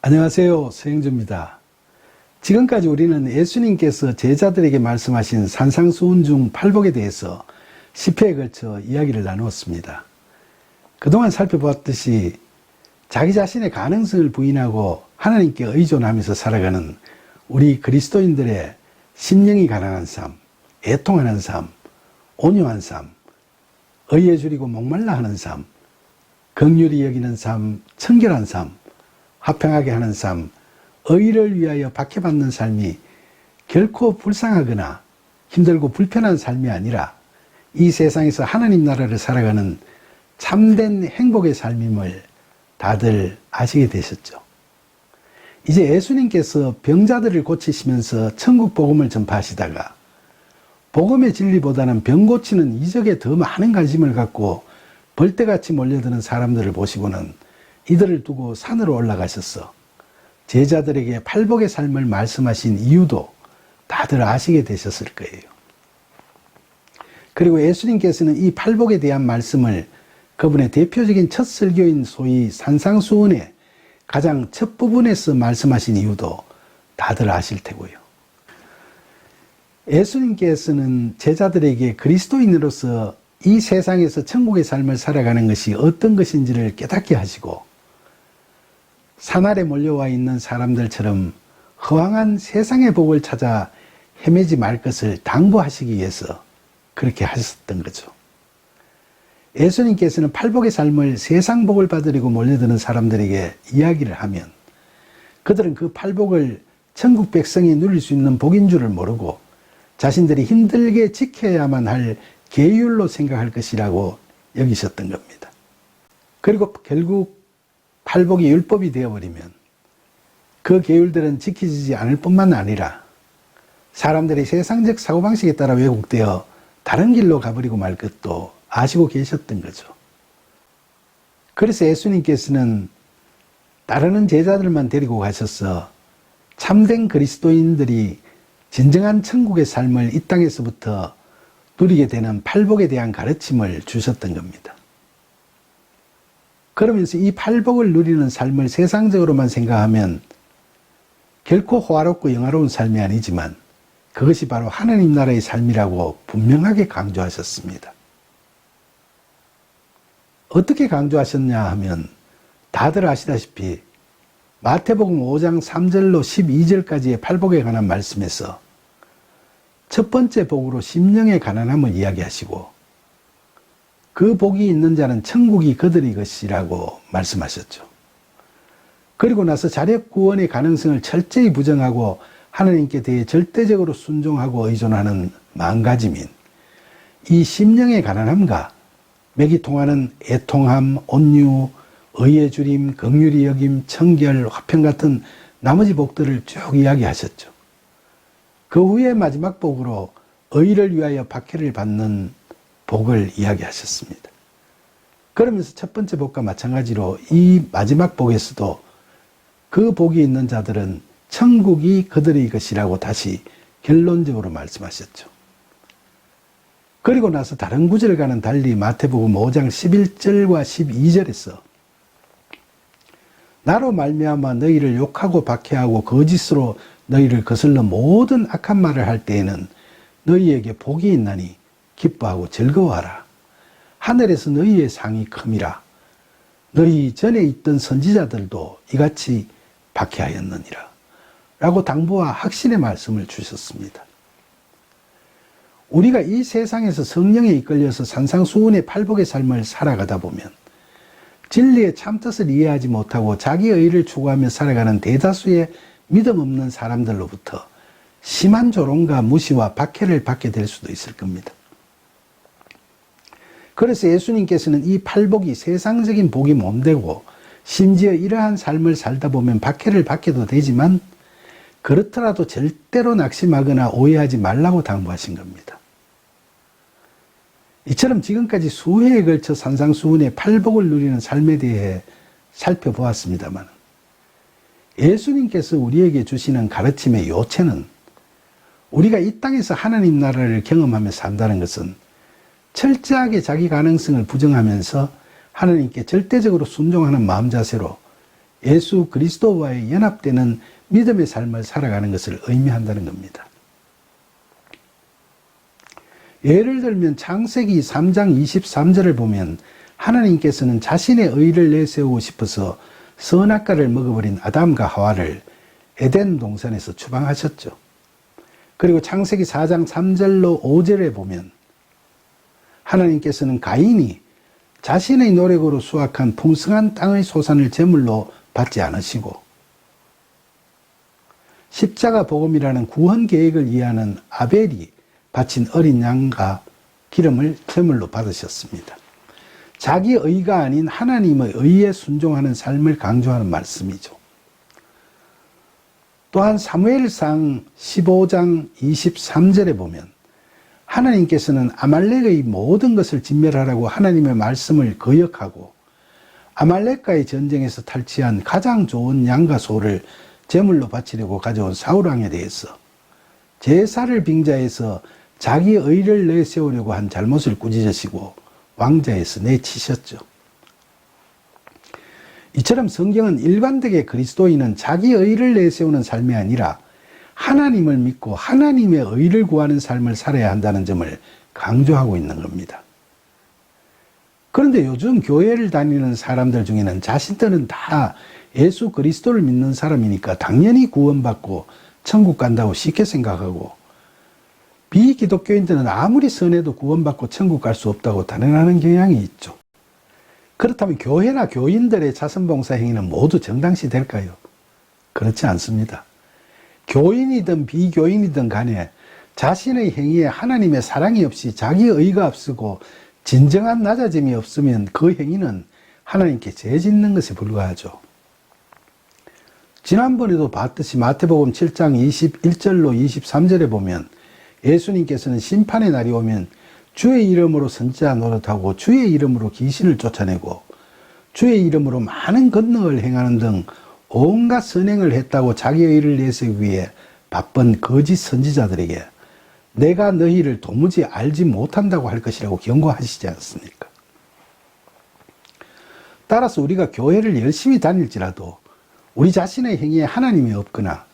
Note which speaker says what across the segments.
Speaker 1: 안녕하세요. 서영주입니다. 지금까지 우리는 예수님께서 제자들에게 말씀하신 산상수훈 중 팔복에 대해서 10회에 걸쳐 이야기를 나누었습니다. 그동안 살펴보았듯이 자기 자신의 가능성을 부인하고 하나님께 의존하면서 살아가는 우리 그리스도인들의 심령이 가난한 삶, 애통하는 삶, 온유한 삶, 의에 줄이고 목말라 하는 삶, 긍휼히 여기는 삶, 청결한 삶, 화평하게 하는 삶, 의를 위하여 박해받는 삶이 결코 불쌍하거나 힘들고 불편한 삶이 아니라 이 세상에서 하나님 나라를 살아가는 참된 행복의 삶임을 다들 아시게 되셨죠. 이제 예수님께서 병자들을 고치시면서 천국 복음을 전파하시다가 복음의 진리보다는 병 고치는 이적에 더 많은 관심을 갖고 벌떼같이 몰려드는 사람들을 보시고는 이들을 두고 산으로 올라가셔서 제자들에게 팔복의 삶을 말씀하신 이유도 다들 아시게 되셨을 거예요. 그리고 예수님께서는 이 팔복에 대한 말씀을 그분의 대표적인 첫 설교인 소위 산상수훈의 가장 첫 부분에서 말씀하신 이유도 다들 아실 테고요. 예수님께서는 제자들에게 그리스도인으로서 이 세상에서 천국의 삶을 살아가는 것이 어떤 것인지를 깨닫게 하시고 산 아래 몰려와 있는 사람들처럼 허황한 세상의 복을 찾아 헤매지 말 것을 당부하시기 위해서 그렇게 하셨던 거죠. 예수님께서는 팔복의 삶을 세상 복을 받으려고 몰려드는 사람들에게 이야기를 하면 그들은 그 팔복을 천국 백성이 누릴 수 있는 복인 줄을 모르고 자신들이 힘들게 지켜야만 할 계율로 생각할 것이라고 여기셨던 겁니다. 그리고 결국 팔복이 율법이 되어버리면 그 계율들은 지키지 않을 뿐만 아니라 사람들이 세상적 사고방식에 따라 왜곡되어 다른 길로 가버리고 말 것도 아시고 계셨던 거죠. 그래서 예수님께서는 따르는 제자들만 데리고 가셔서 참된 그리스도인들이 진정한 천국의 삶을 이 땅에서부터 누리게 되는 팔복에 대한 가르침을 주셨던 겁니다. 그러면서 이 팔복을 누리는 삶을 세상적으로만 생각하면 결코 호화롭고 영화로운 삶이 아니지만 그것이 바로 하나님 나라의 삶이라고 분명하게 강조하셨습니다. 어떻게 강조하셨냐 하면 다들 아시다시피 마태복음 5장 3절로 12절까지의 팔복에 관한 말씀에서 첫 번째 복으로 심령의 가난함을 이야기하시고 그 복이 있는 자는 천국이 그들의 것이라고 말씀하셨죠. 그리고 나서 자력 구원의 가능성을 철저히 부정하고 하나님께 대해 절대적으로 순종하고 의존하는 마음가짐인 이 심령의 가난함과 맥이 통하는 애통함, 온유, 의의 줄임, 긍휼히 여김, 청결, 화평 같은 나머지 복들을 쭉 이야기하셨죠. 그 후에 마지막 복으로 의를 위하여 박해를 받는 복을 이야기하셨습니다. 그러면서 첫 번째 복과 마찬가지로 이 마지막 복에서도 그 복이 있는 자들은 천국이 그들의 것이라고 다시 결론적으로 말씀하셨죠. 그리고 나서 다른 구절과는 달리 마태복음 5장 11절과 12절에서 나로 말미암아 너희를 욕하고 박해하고 거짓으로 너희를 거슬러 모든 악한 말을 할 때에는 너희에게 복이 있나니 기뻐하고 즐거워하라. 하늘에서 너희의 상이 큼이라. 너희 전에 있던 선지자들도 이같이 박해하였느니라. 라고 당부와 확신의 말씀을 주셨습니다. 우리가 이 세상에서 성령에 이끌려서 산상수훈의 팔복의 삶을 살아가다 보면 진리의 참뜻을 이해하지 못하고 자기의 의를 추구하며 살아가는 대다수의 믿음 없는 사람들로부터 심한 조롱과 무시와 박해를 받게 될 수도 있을 겁니다. 그래서 예수님께서는 이 팔복이 세상적인 복이 몸되고 심지어 이러한 삶을 살다 보면 박해를 받게도 되지만 그렇더라도 절대로 낙심하거나 오해하지 말라고 당부하신 겁니다. 이처럼 지금까지 수회에 걸쳐 산상수훈의 팔복을 누리는 삶에 대해 살펴보았습니다만 예수님께서 우리에게 주시는 가르침의 요체는 우리가 이 땅에서 하나님 나라를 경험하며 산다는 것은 철저하게 자기 가능성을 부정하면서 하나님께 절대적으로 순종하는 마음 자세로 예수 그리스도와의 연합되는 믿음의 삶을 살아가는 것을 의미한다는 겁니다. 예를 들면 창세기 3장 23절을 보면 하나님께서는 자신의 의를 내세우고 싶어서 선악과를 먹어버린 아담과 하와를 에덴 동산에서 추방하셨죠. 그리고 창세기 4장 3절로 5절에 보면 하나님께서는 가인이 자신의 노력으로 수확한 풍성한 땅의 소산을 제물로 받지 않으시고 십자가 복음이라는 구원 계획을 이해하는 아벨이 바친 어린 양과 기름을 제물로 받으셨습니다. 자기 의가 아닌 하나님의 의에 순종하는 삶을 강조하는 말씀이죠. 또한 사무엘상 15장 23절에 보면 하나님께서는 아말렉의 모든 것을 진멸하라고 하나님의 말씀을 거역하고 아말렉과의 전쟁에서 탈취한 가장 좋은 양과 소를 제물로 바치려고 가져온 사울왕에 대해서 제사를 빙자해서 자기 의를 내세우려고 한 잘못을 꾸짖으시고 왕좌에서 내치셨죠. 이처럼 성경은 일관되게 그리스도인은 자기 의를 내세우는 삶이 아니라 하나님을 믿고 하나님의 의를 구하는 삶을 살아야 한다는 점을 강조하고 있는 겁니다. 그런데 요즘 교회를 다니는 사람들 중에는 자신들은 다 예수 그리스도를 믿는 사람이니까 당연히 구원받고 천국 간다고 쉽게 생각하고 비기독교인들은 아무리 선해도 구원받고 천국 갈 수 없다고 단언하는 경향이 있죠. 그렇다면 교회나 교인들의 자선봉사 행위는 모두 정당시 될까요? 그렇지 않습니다. 교인이든 비교인이든 간에 자신의 행위에 하나님의 사랑이 없이 자기 의가 앞서고 진정한 낮아짐이 없으면 그 행위는 하나님께 죄짓는 것에 불과하죠. 지난번에도 봤듯이 마태복음 7장 21절로 23절에 보면 예수님께서는 심판의 날이 오면 주의 이름으로 선지자 노릇하고 주의 이름으로 귀신을 쫓아내고 주의 이름으로 많은 건너를 행하는 등 온갖 선행을 했다고 자기 의를 내세우기 위해 바쁜 거짓 선지자들에게 내가 너희를 도무지 알지 못한다고 할 것이라고 경고하시지 않습니까? 따라서 우리가 교회를 열심히 다닐지라도 우리 자신의 행위에 하나님이 없거나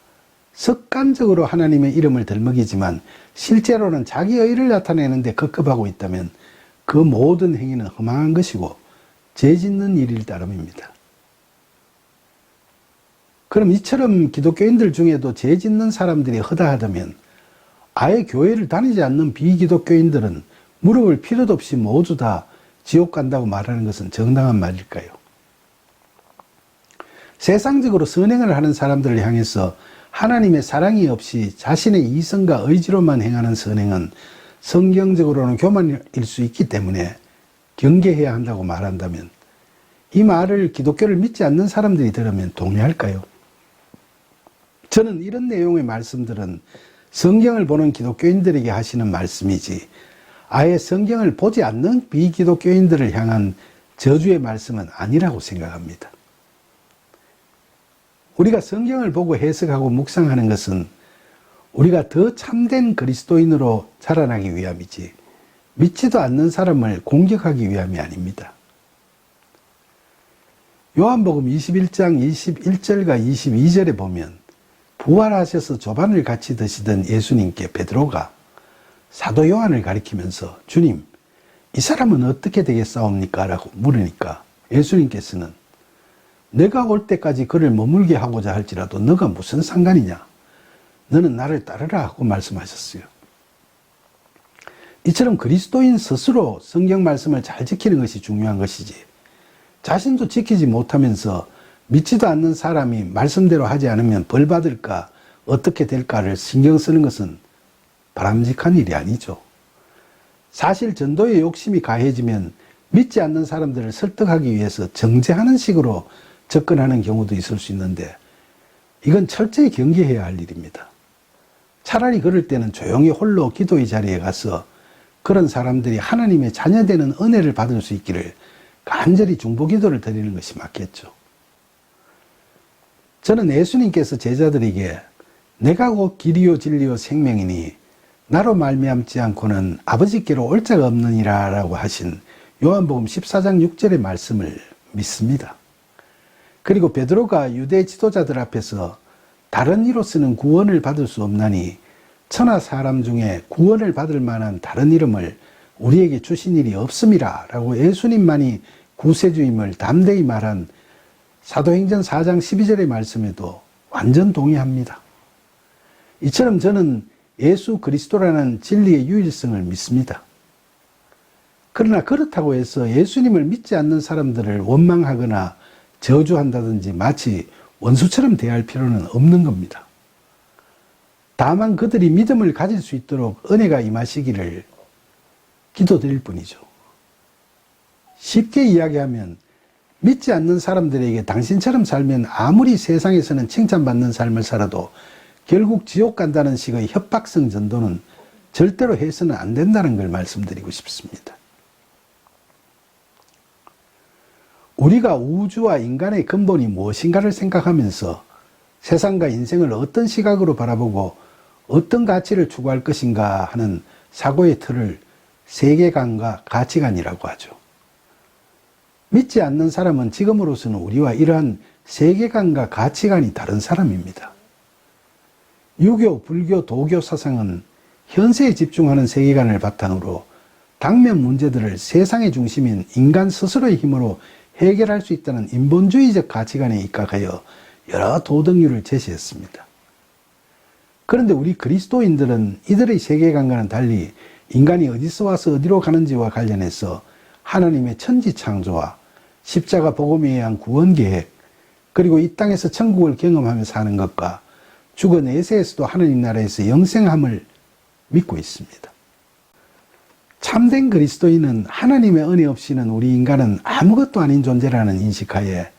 Speaker 1: 습관적으로 하나님의 이름을 들먹이지만 실제로는 자기 의를 나타내는 데 급급하고 있다면 그 모든 행위는 허망한 것이고 죄짓는 일일 따름입니다. 그럼 이처럼 기독교인들 중에도 죄짓는 사람들이 허다하다면 아예 교회를 다니지 않는 비기독교인들은 물어볼 필요도 없이 모두 다 지옥 간다고 말하는 것은 정당한 말일까요? 세상적으로 선행을 하는 사람들을 향해서 하나님의 사랑이 없이 자신의 이성과 의지로만 행하는 선행은 성경적으로는 교만일 수 있기 때문에 경계해야 한다고 말한다면 이 말을 기독교를 믿지 않는 사람들이 들으면 동의할까요? 저는 이런 내용의 말씀들은 성경을 보는 기독교인들에게 하시는 말씀이지 아예 성경을 보지 않는 비기독교인들을 향한 저주의 말씀은 아니라고 생각합니다. 우리가 성경을 보고 해석하고 묵상하는 것은 우리가 더 참된 그리스도인으로 자라나기 위함이지 믿지도 않는 사람을 공격하기 위함이 아닙니다. 요한복음 21장 21절과 22절에 보면 부활하셔서 조반을 같이 드시던 예수님께 베드로가 사도 요한을 가리키면서 주님, 이 사람은 어떻게 되겠사옵니까? 라고 물으니까 예수님께서는 내가 올 때까지 그를 머물게 하고자 할지라도 너가 무슨 상관이냐? 너는 나를 따르라 하고 말씀하셨어요. 이처럼 그리스도인 스스로 성경 말씀을 잘 지키는 것이 중요한 것이지 자신도 지키지 못하면서 믿지도 않는 사람이 말씀대로 하지 않으면 벌 받을까 어떻게 될까를 신경 쓰는 것은 바람직한 일이 아니죠. 사실 전도의 욕심이 가해지면 믿지 않는 사람들을 설득하기 위해서 정죄하는 식으로 접근하는 경우도 있을 수 있는데 이건 철저히 경계해야 할 일입니다. 차라리 그럴 때는 조용히 홀로 기도의 자리에 가서 그런 사람들이 하나님의 자녀되는 은혜를 받을 수 있기를 간절히 중보기도를 드리는 것이 맞겠죠. 저는 예수님께서 제자들에게 내가 곧 길이요 진리요 생명이니 나로 말미암지 않고는 아버지께로 올 자가 없느니라 라고 하신 요한복음 14장 6절의 말씀을 믿습니다. 그리고 베드로가 유대 지도자들 앞에서 다른 이로서는 구원을 받을 수 없나니 천하 사람 중에 구원을 받을 만한 다른 이름을 우리에게 주신 일이 없음이라 라고 예수님만이 구세주임을 담대히 말한 사도행전 4장 12절의 말씀에도 완전 동의합니다. 이처럼 저는 예수 그리스도라는 진리의 유일성을 믿습니다. 그러나 그렇다고 해서 예수님을 믿지 않는 사람들을 원망하거나 저주한다든지 마치 원수처럼 대할 필요는 없는 겁니다. 다만 그들이 믿음을 가질 수 있도록 은혜가 임하시기를 기도드릴 뿐이죠. 쉽게 이야기하면 믿지 않는 사람들에게 당신처럼 살면 아무리 세상에서는 칭찬받는 삶을 살아도 결국 지옥 간다는 식의 협박성 전도는 절대로 해서는 안 된다는 걸 말씀드리고 싶습니다. 우리가 우주와 인간의 근본이 무엇인가를 생각하면서 세상과 인생을 어떤 시각으로 바라보고 어떤 가치를 추구할 것인가 하는 사고의 틀을 세계관과 가치관이라고 하죠. 믿지 않는 사람은 지금으로서는 우리와 이러한 세계관과 가치관이 다른 사람입니다. 유교, 불교, 도교 사상은 현세에 집중하는 세계관을 바탕으로 당면 문제들을 세상의 중심인 인간 스스로의 힘으로 해결할 수 있다는 인본주의적 가치관에 입각하여 여러 도덕률을 제시했습니다. 그런데 우리 그리스도인들은 이들의 세계관과는 달리 인간이 어디서 와서 어디로 가는지와 관련해서 하나님의 천지창조와 십자가 복음에 의한 구원계획, 그리고 이 땅에서 천국을 경험하며 사는 것과 죽어 내세에서도 하나님 나라에서 영생함을 믿고 있습니다. 참된 그리스도인은 하나님의 은혜 없이는 우리 인간은 아무것도 아닌 존재라는 인식하에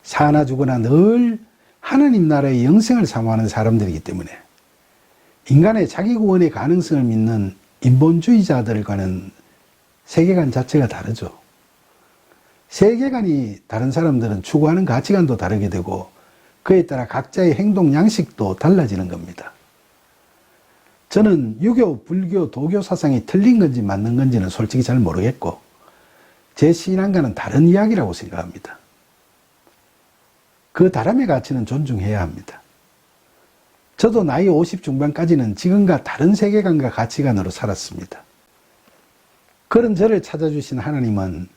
Speaker 1: 사나 죽으나 늘 하나님 나라의 영생을 사모하는 사람들이기 때문에 인간의 자기 구원의 가능성을 믿는 인본주의자들과는 세계관 자체가 다르죠. 세계관이 다른 사람들은 추구하는 가치관도 다르게 되고 그에 따라 각자의 행동 양식도 달라지는 겁니다. 저는 유교, 불교, 도교 사상이 틀린 건지 맞는 건지는 솔직히 잘 모르겠고 제 신앙과는 다른 이야기라고 생각합니다. 그 다름의 가치는 존중해야 합니다. 저도 나이 50 중반까지는 지금과 다른 세계관과 가치관으로 살았습니다. 그런 저를 찾아주신 하나님은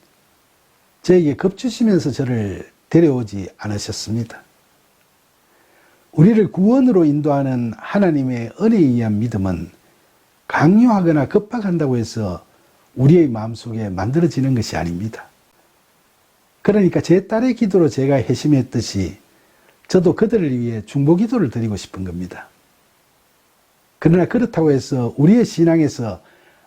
Speaker 1: 저에게 겁주시면서 저를 데려오지 않으셨습니다. 우리를 구원으로 인도하는 하나님의 은혜에 의한 믿음은 강요하거나 급박한다고 해서 우리의 마음속에 만들어지는 것이 아닙니다. 그러니까 제 딸의 기도로 제가 회심했듯이 저도 그들을 위해 중보 기도를 드리고 싶은 겁니다. 그러나 그렇다고 해서 우리의 신앙에서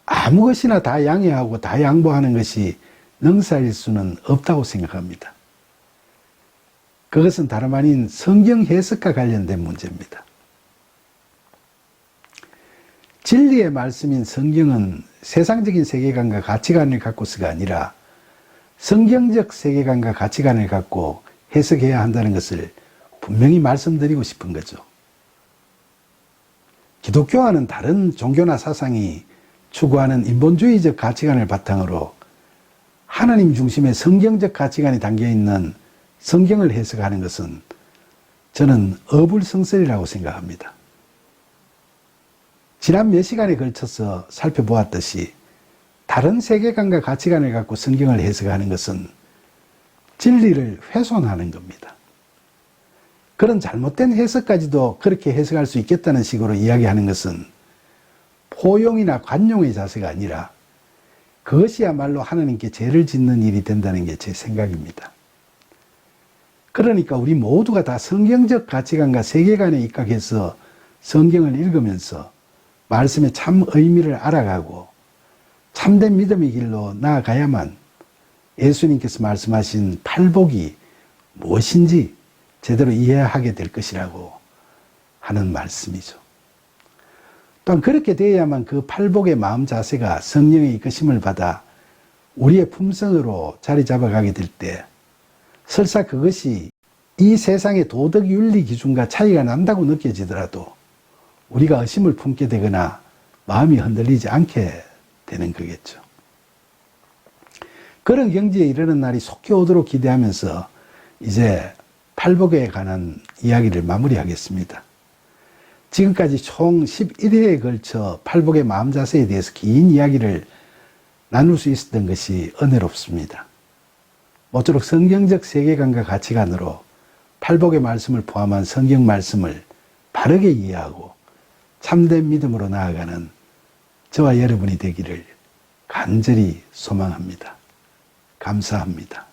Speaker 1: 아무 것이나 다 양해하고 다 양보하는 것이 능사일 수는 없다고 생각합니다. 그것은 다름 아닌 성경 해석과 관련된 문제입니다. 진리의 말씀인 성경은 세상적인 세계관과 가치관을 갖고서가 아니라 성경적 세계관과 가치관을 갖고 해석해야 한다는 것을 분명히 말씀드리고 싶은 거죠. 기독교와는 다른 종교나 사상이 추구하는 인본주의적 가치관을 바탕으로 하나님 중심의 성경적 가치관이 담겨있는 성경을 해석하는 것은 저는 어불성설이라고 생각합니다. 지난 몇 시간에 걸쳐서 살펴보았듯이 다른 세계관과 가치관을 갖고 성경을 해석하는 것은 진리를 훼손하는 겁니다. 그런 잘못된 해석까지도 그렇게 해석할 수 있겠다는 식으로 이야기하는 것은 포용이나 관용의 자세가 아니라 그것이야말로 하나님께 죄를 짓는 일이 된다는 게 제 생각입니다. 그러니까 우리 모두가 다 성경적 가치관과 세계관에 입각해서 성경을 읽으면서 말씀의 참 의미를 알아가고 참된 믿음의 길로 나아가야만 예수님께서 말씀하신 팔복이 무엇인지 제대로 이해하게 될 것이라고 하는 말씀이죠. 또한 그렇게 되어야만 그 팔복의 마음 자세가 성령의 이끄심을 받아 우리의 품성으로 자리 잡아가게 될 때 설사 그것이 이 세상의 도덕 윤리 기준과 차이가 난다고 느껴지더라도 우리가 의심을 품게 되거나 마음이 흔들리지 않게 되는 거겠죠. 그런 경지에 이르는 날이 속히 오도록 기대하면서 이제 팔복에 관한 이야기를 마무리하겠습니다. 지금까지 총 11회에 걸쳐 팔복의 마음 자세에 대해서 긴 이야기를 나눌 수 있었던 것이 은혜롭습니다. 모쪼록 성경적 세계관과 가치관으로 팔복의 말씀을 포함한 성경 말씀을 바르게 이해하고 참된 믿음으로 나아가는 저와 여러분이 되기를 간절히 소망합니다. 감사합니다.